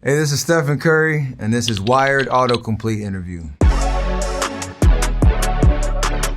Hey, this is Stephen Curry, and this is Wired Autocomplete Interview.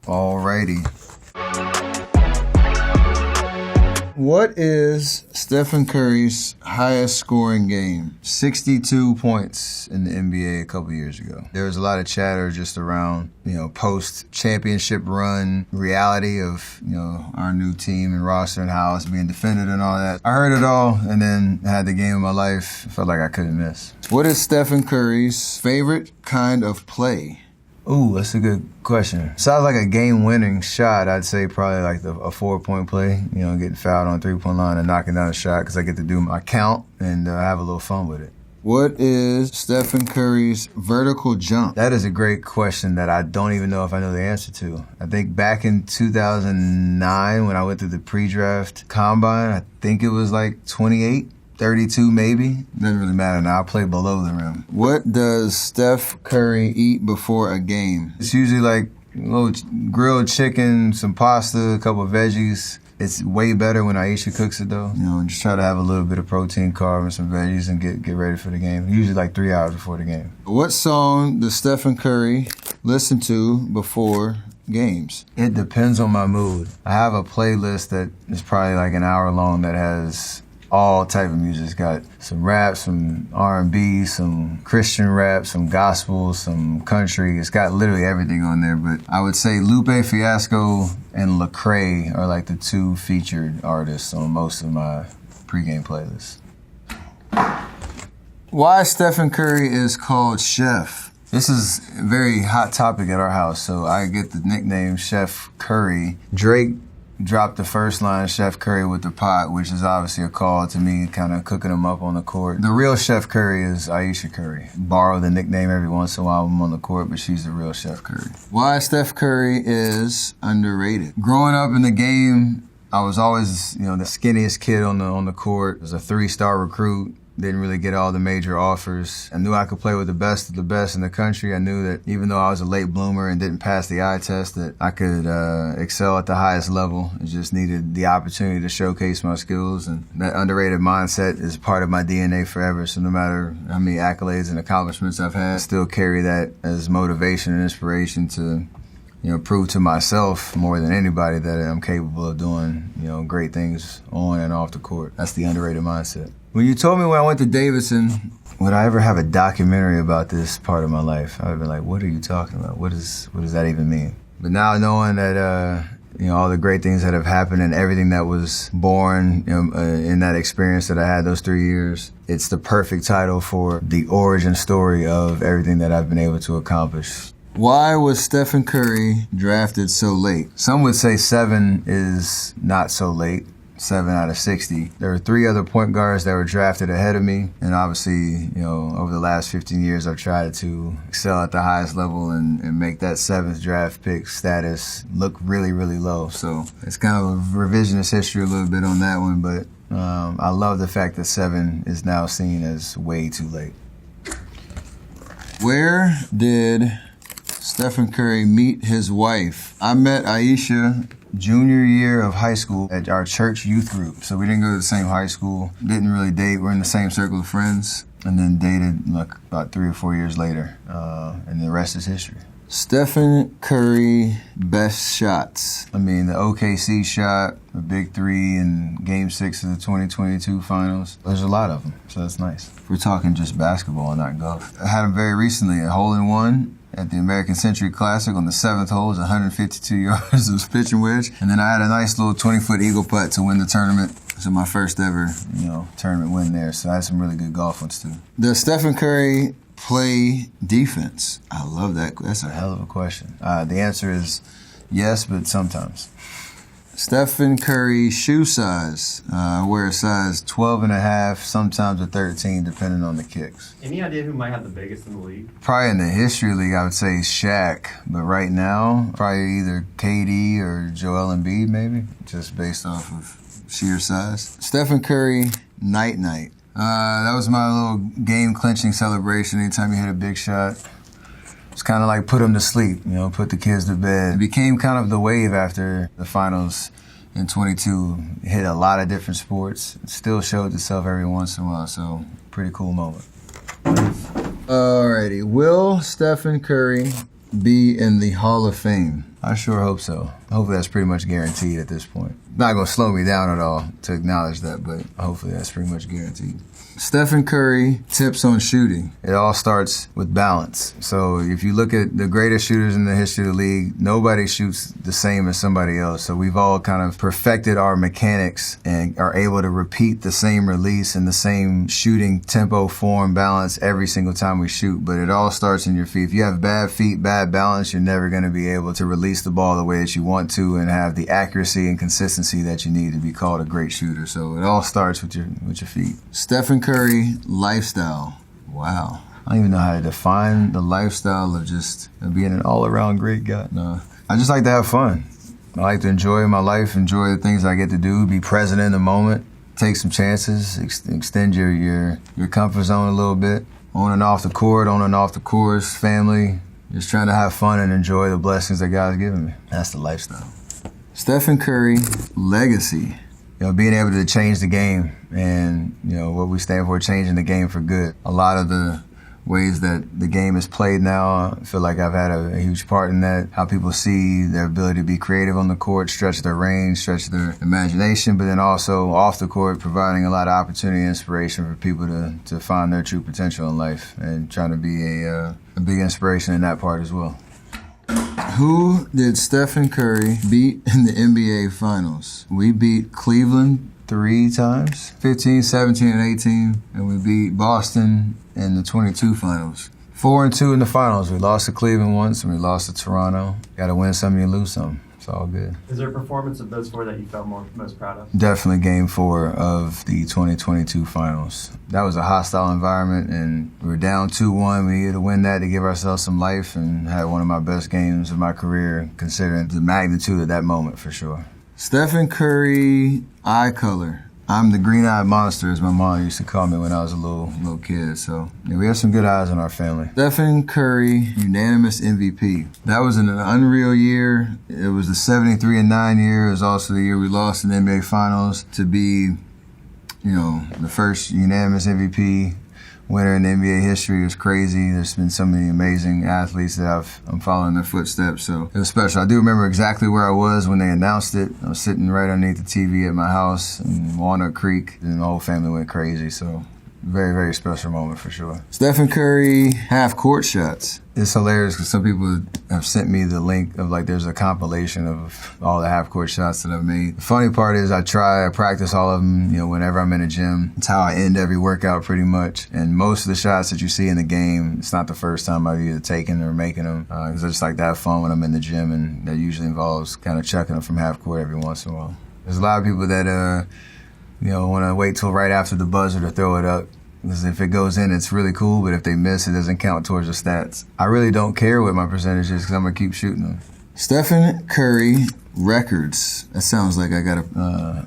Alrighty. What is Stephen Curry's highest scoring game? 62 points in the NBA a couple years ago. There was a lot of chatter just around, post-championship run reality of, our new team and roster and how it's being defended and all that. I heard it all, and then I had the game of my life. Felt like I couldn't miss. What is Stephen Curry's favorite kind of play? Ooh, that's a good question. Sounds like a game-winning shot. I'd say probably like a 4-point play, getting fouled on 3-point line and knocking down a shot because I get to do my count and have a little fun with it. What is Stephen Curry's vertical jump? That is a great question that I don't even know if I know the answer to. I think back in 2009 when I went through the pre-draft combine, I think it was like 28. 32 maybe. Doesn't really matter now. I play below the rim. What does Steph Curry eat before a game? It's usually like a little grilled chicken, some pasta, a couple of veggies. It's way better when Aisha cooks it though. Just try to have a little bit of protein, carb, and some veggies and get ready for the game. Usually like 3 hours before the game. What song does Stephen Curry listen to before games? It depends on my mood. I have a playlist that is probably like an hour long that has all type of music. It's got some rap, some R&B, some Christian rap, some gospel, some country. It's got literally everything on there. But I would say Lupe Fiasco and Lecrae are like the two featured artists on most of my pregame playlists. Why Stephen Curry is called Chef? This is a very hot topic at our house, so I get the nickname Chef Curry. Drake dropped the first line, Chef Curry with the pot, which is obviously a call to me kind of cooking him up on the court. The real Chef Curry is Aisha Curry. Borrow the nickname every once in a while when I'm on the court, but she's the real Chef Curry. Why Steph Curry is underrated. Growing up in the game, I was always, the skinniest kid on the court. I was a 3-star recruit. Didn't really get all the major offers. I knew I could play with the best of the best in the country. I knew that even though I was a late bloomer and didn't pass the eye test, that I could excel at the highest level. I just needed the opportunity to showcase my skills, and that underrated mindset is part of my DNA forever. So no matter how many accolades and accomplishments I've had, I still carry that as motivation and inspiration to prove to myself more than anybody that I'm capable of doing, great things on and off the court. That's the underrated mindset. When you told me when I went to Davidson, would I ever have a documentary about this part of my life? I would have been like, what are you talking about? What does that even mean? But now knowing that, all the great things that have happened and everything that was born in that experience that I had those 3 years, it's the perfect title for the origin story of everything that I've been able to accomplish. Why was Stephen Curry drafted so late? Some would say 7 is not so late. 7 out of 60. There were 3 other point guards that were drafted ahead of me. And obviously, over the last 15 years, I've tried to excel at the highest level and make that 7th draft pick status look really, really low. So it's kind of a revisionist history a little bit on that one. But I love the fact that 7 is now seen as way too late. Where did Stephen Curry meet his wife? I met Aisha junior year of high school at our church youth group. So we didn't go to the same high school, didn't really date. We're in the same circle of friends, and then dated about 3 or 4 years later. And the rest is history. Stephen Curry best shots. The OKC shot, a big 3 in Game 6 of the 2022 finals. There's a lot of them, so that's nice. We're talking just basketball, not golf. I had them very recently, a hole-in-one at the American Century Classic on the 7th hole. It was 152 yards. It was pitch and wedge. And then I had a nice little 20-foot eagle putt to win the tournament. So my first ever, tournament win there. So I had some really good golf ones too. Does Stephen Curry play defense? I love that. That's a hell of a question. The answer is yes, but sometimes. Stephen Curry shoe size. I wear a size 12 and a half, sometimes a 13, depending on the kicks. Any idea who might have the biggest in the league? Probably in the history league, I would say Shaq. But right now, probably either KD or Joel Embiid, maybe, just based off of sheer size. Stephen Curry, night-night. That was my little game-clinching celebration anytime he hit a big shot. It's kind of like put them to sleep, put the kids to bed. It became kind of the wave after the finals in 22. It hit a lot of different sports. It still showed itself every once in a while, so pretty cool moment. Alrighty, will Stephen Curry be in the Hall of Fame? I sure hope so. Hopefully that's pretty much guaranteed at this point. Not going to slow me down at all to acknowledge that, but hopefully that's pretty much guaranteed. Stephen Curry tips on shooting. It all starts with balance. So if you look at the greatest shooters in the history of the league, nobody shoots the same as somebody else. So we've all kind of perfected our mechanics and are able to repeat the same release and the same shooting tempo, form, balance every single time we shoot. But it all starts in your feet. If you have bad feet, bad balance, you're never going to be able to release the ball the way that you want to and have the accuracy and consistency that you need to be called a great shooter. So it all starts with your feet. Stephen Curry lifestyle. Wow. I don't even know how to define the lifestyle of just being an all-around great guy. No. I just like to have fun. I like to enjoy my life, enjoy the things I get to do, be present in the moment, take some chances, extend your comfort zone a little bit. On and off the court, on and off the course, family. Just trying to have fun and enjoy the blessings that God's given me. That's the lifestyle. Stephen Curry legacy. Being able to change the game and, what we stand for, changing the game for good. A lot of the ways that the game is played now, I feel like I've had a huge part in that. How people see their ability to be creative on the court, stretch their range, stretch their imagination, but then also off the court, providing a lot of opportunity and inspiration for people to find their true potential in life and trying to be a big inspiration in that part as well. Who did Stephen Curry beat in the NBA Finals? We beat Cleveland 3 times, 15, 17, and 18, and we beat Boston in the 22 Finals. 4-2 in the Finals. We lost to Cleveland once, and we lost to Toronto. Got to win some, you lose some. It's all good. Is there a performance of those 4 that you felt most proud of? Definitely Game 4 of the 2022 Finals. That was a hostile environment, and we were down 2-1. We needed to win that to give ourselves some life, and had one of my best games of my career, considering the magnitude of that moment for sure. Stephen Curry eye color. I'm the green-eyed monster, as my mom used to call me when I was a little kid. So we have some good eyes in our family. Stephen Curry, unanimous MVP. That was an unreal year. It was the 73-9 year. It was also the year we lost in the NBA Finals. To be, the first unanimous MVP winner in NBA history is crazy. There's been so many amazing athletes that I'm following their footsteps, so it was special. I do remember exactly where I was when they announced it. I was sitting right underneath the TV at my house in Walnut Creek, and the whole family went crazy, so very, very special moment for sure. Stephen Curry half-court shots. It's hilarious because some people have sent me the link of there's a compilation of all the half-court shots that I've made. The funny part is I practice all of them, whenever I'm in a gym. It's how I end every workout pretty much. And most of the shots that you see in the game, it's not the first time I've either taken or making them. Because I just like to have fun when I'm in the gym, and that usually involves kind of chucking them from half-court every once in a while. There's a lot of people that, want to wait till right after the buzzer to throw it up. Because if it goes in, it's really cool, but if they miss, it doesn't count towards the stats. I really don't care what my percentage is because I'm going to keep shooting them. Stephen Curry records. That sounds like I got a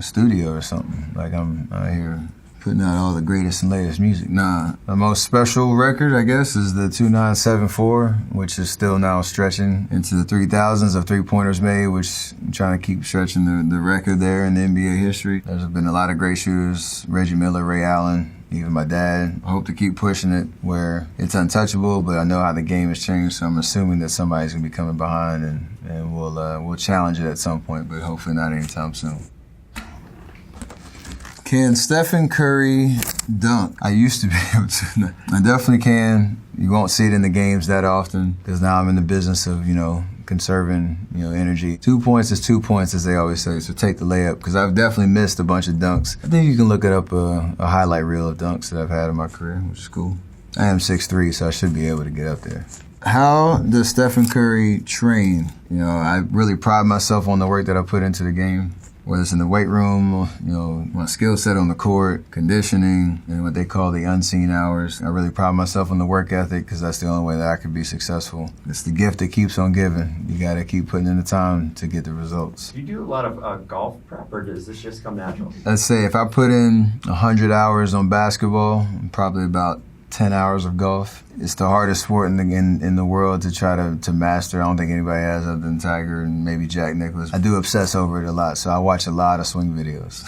studio or something. Like I'm out here putting out all the greatest and latest music. Nah. The most special record, I guess, is the 2974, which is still now stretching into the 3000s of three-pointers made, which I'm trying to keep stretching the record there in the NBA history. There's been a lot of great shooters, Reggie Miller, Ray Allen, even my dad. I hope to keep pushing it where it's untouchable, but I know how the game has changed, so I'm assuming that somebody's going to be coming behind, and we'll challenge it at some point, but hopefully not anytime soon. Can Stephen Curry dunk? I used to be able to. I definitely can. You won't see it in the games that often because now I'm in the business of, conserving, energy. 2 points is 2 points, as they always say, so take the layup because I've definitely missed a bunch of dunks. I think you can look it up a highlight reel of dunks that I've had in my career, which is cool. I am 6'3", so I should be able to get up there. How does Stephen Curry train? I really pride myself on the work that I put into the game. Whether it's in the weight room, my skill set on the court, conditioning, and what they call the unseen hours. I really pride myself on the work ethic because that's the only way that I could be successful. It's the gift that keeps on giving. You got to keep putting in the time to get the results. Do you do a lot of golf prep, or does this just come natural? Let's say if I put in 100 hours on basketball, probably about 10 hours of golf. It's the hardest sport in the world to try to master. I don't think anybody has other than Tiger and maybe Jack Nicklaus. I do obsess over it a lot, so I watch a lot of swing videos.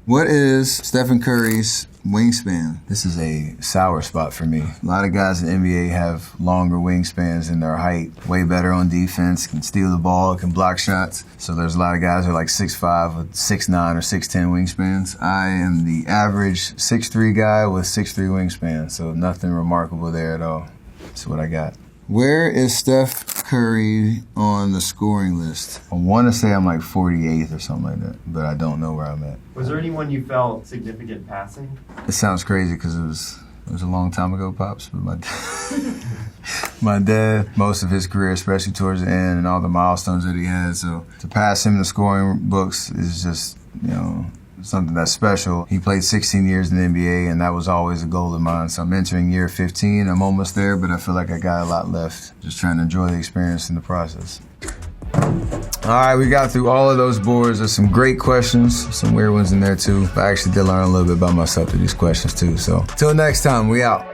What is Stephen Curry's wingspan? This is a sour spot for me. A lot of guys in the NBA have longer wingspans than their height. Way better on defense, can steal the ball, can block shots. So there's a lot of guys who are like 6'5" with 6'9" or 6'10" wingspans. I am the average 6'3" guy with 6'3" wingspan, so nothing remarkable there at all. That's what I got. Where is Steph Curry on the scoring list? I want to say I'm like 48th or something like that, but I don't know where I'm at. Was there anyone you felt significant passing? It sounds crazy because it was a long time ago, Pops, but my dad, most of his career, especially towards the end and all the milestones that he had, so to pass him in the scoring books is just, something that's special. He played 16 years in the NBA, and that was always a goal of mine. So I'm entering year 15. I'm almost there, but I feel like I got a lot left. Just trying to enjoy the experience in the process. All right, we got through all of those boards. There's some great questions, some weird ones in there too. I actually did learn a little bit about myself through these questions too. So till next time, we out.